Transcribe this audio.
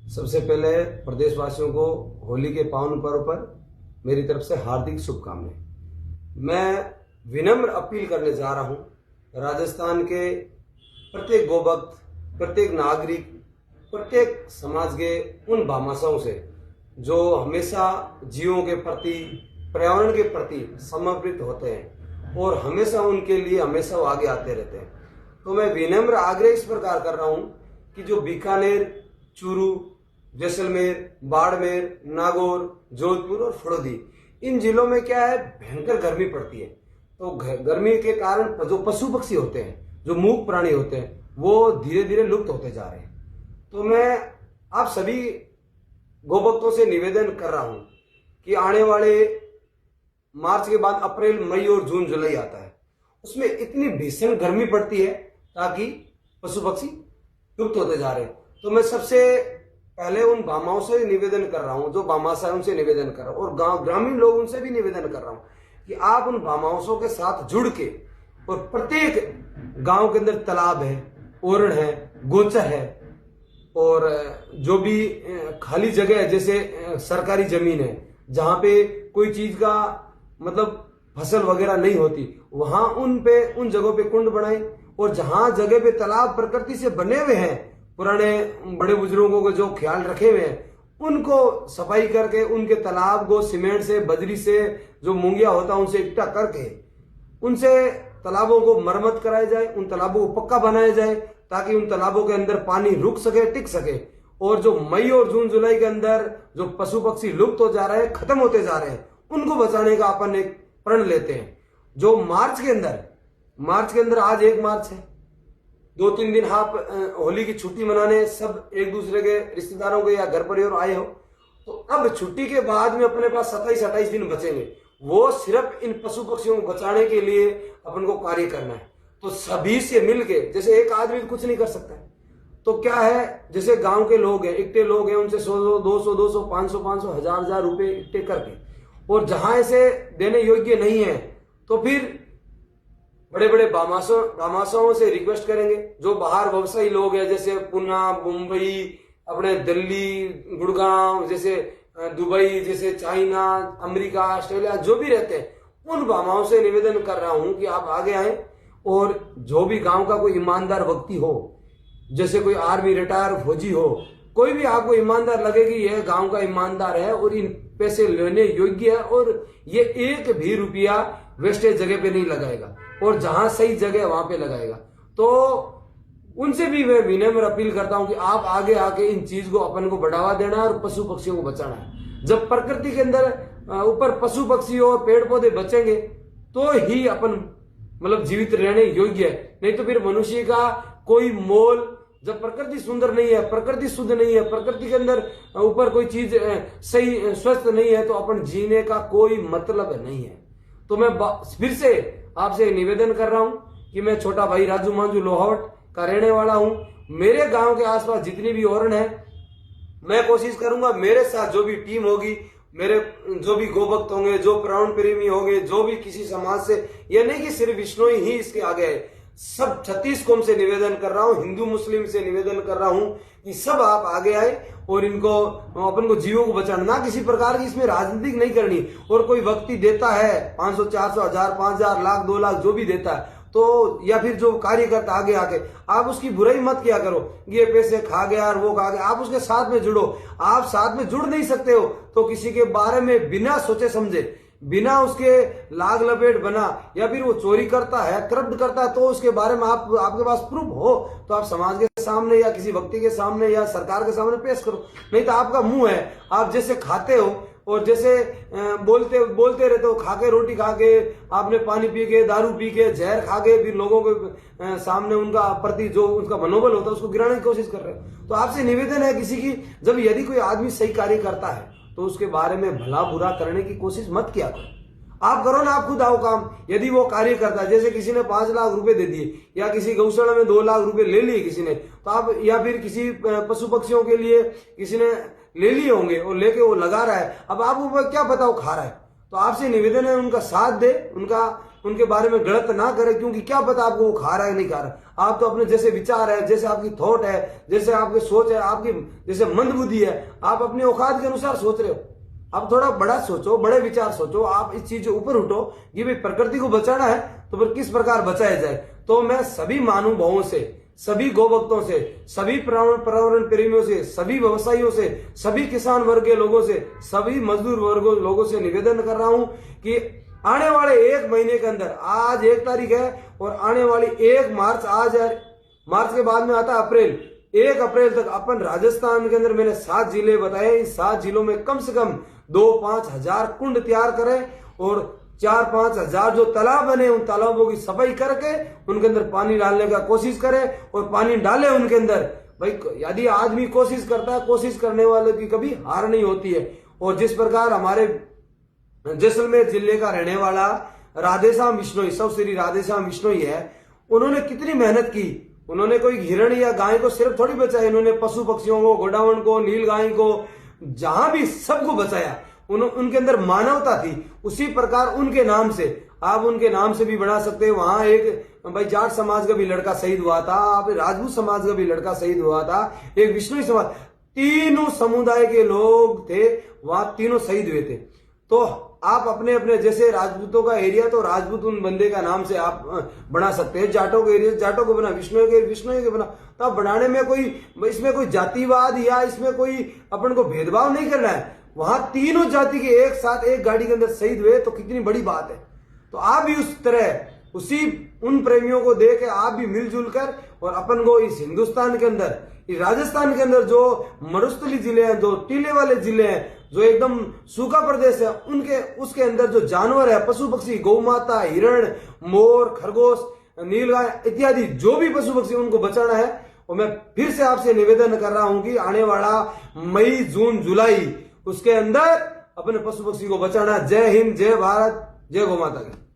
सबसे पहले प्रदेशवासियों को होली के पावन पर्व पर मेरी तरफ से हार्दिक शुभकामनाएं। मैं विनम्र अपील करने जा रहा हूं राजस्थान के प्रत्येक गोभक्त, प्रत्येक नागरिक, प्रत्येक समाज के उन भामाशाहों से जो हमेशा जीवों के प्रति, पर्यावरण के प्रति समर्पित होते हैं और हमेशा उनके लिए हमेशा वो आगे आते रहते हैं। तो मैं विनम्र आग्रह इस प्रकार कर रहा हूं कि जो बीकानेर, चूरू, जैसलमेर, बाड़मेर, नागौर, जोधपुर और फड़ौदी, इन जिलों में क्या है, भयंकर गर्मी पड़ती है। तो गर्मी के कारण जो पशु पक्षी होते हैं, जो मूक प्राणी होते हैं, वो धीरे धीरे लुप्त होते जा रहे हैं। तो मैं आप सभी गोभक्तों से निवेदन कर रहा हूं कि आने वाले मार्च के बाद अप्रैल, मई और जून, जुलाई आता है, उसमें इतनी भीषण गर्मी पड़ती है ताकि पशु पक्षी लुप्त होते जा रहे हैं। तो मैं सबसे पहले उन भामाओं से निवेदन कर रहा हूं, जो भामाशाह उनसे निवेदन कर रहा हूं, और गांव ग्रामीण लोग उनसे भी निवेदन कर रहा हूं कि आप उन भामाओं के साथ जुड़ के, और प्रत्येक गांव के अंदर तालाब है, ओरण है, गोचर है, और जो भी खाली जगह है, जैसे सरकारी जमीन है जहां पे कोई चीज का मतलब फसल वगैरह नहीं होती, वहां उन जगहों पे कुंड बनाए, और जहां जगह पे तालाब प्रकृति से बने हुए हैं, पुराने बड़े बुजुर्गों को जो ख्याल रखे हुए हैं, उनको सफाई करके उनके तालाब को सीमेंट से, बजरी से, जो मूंगिया होता है उनसे इकट्ठा करके उनसे तालाबों को मरम्मत कराया जाए, उन तालाबों को पक्का बनाया जाए ताकि उन तालाबों के अंदर पानी रुक सके, टिक सके। और जो मई और जून जुलाई के अंदर जो पशु पक्षी लुप्त हो जा रहे हैं, खत्म होते जा रहे हैं, उनको बचाने का अपन एक प्रण लेते हैं। जो मार्च के अंदर आज 1 मार्च है, 2-3 दिन आप होली की छुट्टी मनाने सब एक दूसरे के रिश्तेदारों के या घर परिवार आए हो, तो अब छुट्टी के बाद में अपने पास 27-28 दिन बचेंगे, वो सिर्फ इन पशु पक्षियों को बचाने के लिए अपन को कार्य करना है। तो सभी से मिलके, जैसे एक आदमी कुछ नहीं कर सकता है, तो क्या है, जैसे गांव के लोग हैं, इकट्ठे लोग हैं, उनसे 100, 200, 500, 1000 रुपए इकट्ठे करके, और जहां ऐसे देने योग्य नहीं है तो फिर बड़े बड़े भामाशाहों से रिक्वेस्ट करेंगे। जो बाहर व्यवसायी लोग हैं, जैसे पुणे, मुंबई, अपने दिल्ली, गुड़गांव, जैसे दुबई, जैसे चाइना, अमेरिका, ऑस्ट्रेलिया, जो भी रहते हैं, उन भामाओं से निवेदन कर रहा हूं कि आप आगे आए, और जो भी गांव का कोई ईमानदार व्यक्ति हो, जैसे कोई आर्मी रिटायर फौजी हो, कोई भी आपको ईमानदार लगे कि यह गांव का ईमानदार है और इन पैसे लेने योग्य है, और ये एक भी रुपया वेस्टेज जगह पे नहीं लगाएगा, और जहां सही जगह वहां पे लगाएगा, तो उनसे भी मैं विनम्र अपील करता हूं कि आप आगे आके इन चीज को, अपन को बढ़ावा देना है और पशु पक्षियों को बचाना है। जब प्रकृति के अंदर ऊपर पशु पक्षी और पेड़ पौधे बचेंगे तो ही अपन मतलब जीवित रहने योग्य है, नहीं तो फिर मनुष्य का कोई मोल, जब प्रकृति सुंदर नहीं है, प्रकृति शुद्ध नहीं है, प्रकृति के अंदर ऊपर कोई चीज सही स्वस्थ नहीं है, तो अपन जीने का कोई मतलब नहीं है। तो मैं फिर से आपसे निवेदन कर रहा हूं कि मैं छोटा भाई राजू मांझू लोहावट का रहने वाला हूं। मेरे गांव के आसपास जितनी भी ओरण है, मैं कोशिश करूंगा मेरे साथ जो भी टीम होगी, मेरे जो भी गोभक्त होंगे, जो प्राण प्रेमी होंगे, जो भी किसी समाज से, यह नहीं कि सिर्फ विष्णु ही इसके आगे है, सब 36 कौम से निवेदन कर रहा हूं, हिंदू मुस्लिम से निवेदन कर रहा हूं कि सब आप आगे आए और इनको, अपन को जीवों को बचाना, ना किसी प्रकार की इसमें राजनीतिक नहीं करनी। और कोई व्यक्ति देता है 500, 400, 1000, 5000, लाख, 2 लाख जो भी देता है, तो या फिर जो कार्यकर्ता आगे आके, आप उसकी बुराई मत किया करो, ये पैसे खा गया और वो खा गया, आप उसके साथ में जुड़ो। आप साथ में जुड़ नहीं सकते हो तो किसी के बारे में बिना सोचे समझे, बिना उसके लाग लपेट बना, या फिर वो चोरी करता है, करप्ट करता है, तो उसके बारे में आपके पास प्रूफ हो तो आप समाज के सामने या किसी व्यक्ति के सामने या सरकार के सामने पेश करो। नहीं तो आपका मुंह है, आप जैसे खाते हो और जैसे बोलते रहते हो, खाके रोटी खाके, आपने पानी पी के, दारू पी के, जहर खा के, फिर लोगों के सामने उनका प्रति जो उनका मनोबल होता है उसको गिराने की कोशिश कर रहे हो। तो आपसे निवेदन है किसी की, जब यदि कोई आदमी सही कार्य करता है तो उसके बारे में भला बुरा करने की कोशिश मत किया करो। आप करो ना, आप खुद आओ काम। यदि वो कार्य करता है, जैसे किसी ने 5 लाख रुपए दे दिए, या किसी गौशाला में 2 लाख रुपए ले लिए किसी ने, तो आप, या फिर किसी पशु पक्षियों के लिए किसी ने ले लिए होंगे और लेके वो लगा रहा है, अब आपको क्या पता वो खा रहा है, तो आपसे निवेदन है उनका साथ दे, उनके बारे में गलत ना करे, क्योंकि क्या पता आपको वो खा रहा है नहीं खा रहा। आप तो अपने जैसे विचार है, जैसे आपकी थॉट है, जैसे आपकी सोच है, आपकी जैसे मंदबुद्धि है, आप अपने औकात के अनुसार सोच रहे हो। आप थोड़ा बड़ा सोचो, बड़े विचार सोचो, आप इस चीज से ऊपर उठो कि भाई प्रकृति को बचाना है तो फिर किस प्रकार बचाया जाए। तो मैं सभी महानुभावों से, सभी गौभक्तों से, सभी पर्यावरण प्रेमियों से, सभी व्यवसायियों से, सभी किसान वर्ग के लोगों से, सभी मजदूर वर्ग लोगों से निवेदन कर रहा हूं कि आने वाले 1 महीने के अंदर, आज 1 तारीख है और आने वाली 1 मार्च, आज मार्च के बाद में आता है अप्रैल, 1 अप्रैल तक अपन राजस्थान के अंदर मैंने 7 जिले बताए, इस 7 जिलों में कम से कम 2-5 हजार कुंड तैयार करें और 4-5 हजार जो तालाब बने उन तालाबों की सफाई करके उनके अंदर पानी डालने का कोशिश करें और पानी डालें उनके अंदर। भाई यदि आदमी कोशिश करता है, कोशिश करने वाले की कभी हार नहीं होती है। और जिस प्रकार हमारे जैसलमेर जिले का रहने वाला राधेश्याम बिश्नोई, सब श्री राधेश्याम बिश्नोई है, उन्होंने कितनी मेहनत की। उन्होंने कोई हिरण या गाय को सिर्फ थोड़ी बचाया, उन्होंने पशु पक्षियों को, गोडावण को, नील गाय को, जहां भी सबको बचाया। उनके अंदर मानवता थी। उसी प्रकार उनके नाम से, आप उनके नाम से भी बना सकते हैं। वहां एक भाई जाट समाज का भी लड़का शहीद हुआ था, आप राजपूत समाज का भी लड़का शहीद हुआ था, एक विष्णु समाज, तीनों समुदाय के लोग थे वहां, तीनों शहीद हुए थे। तो आप अपने अपने जैसे राजपूतों का एरिया तो राजपूत उन बंदे का नाम से आप बना सकते हैं, जाटों के एरिया जाटों को बना, विष्णु के बना। तो आप बनाने में इसमें कोई जातिवाद या इसमें कोई अपन को भेदभाव नहीं करना है। वहां तीनों जाति के एक साथ एक गाड़ी के अंदर शहीद हुए तो कितनी बड़ी बात है। तो आप भी उस तरह उन प्रेमियों को देख के आप भी मिलजुल कर और अपन को इस हिंदुस्तान के अंदर, इस राजस्थान के अंदर जो मरुस्थली जिले हैं, जो टीले वाले जिले हैं, जो एकदम सूखा प्रदेश है, उसके अंदर जो जानवर है, पशु पक्षी, गौ माता, हिरण, मोर, खरगोश, नीलगाय इत्यादि जो भी पशु पक्षी उनको बचाना है। और मैं फिर से आपसे निवेदन कर रहा हूं कि आने वाला मई, जून, जुलाई उसके अंदर अपने पशु पक्षी को बचाना। जय हिंद, जय भारत, जय गौ माता की।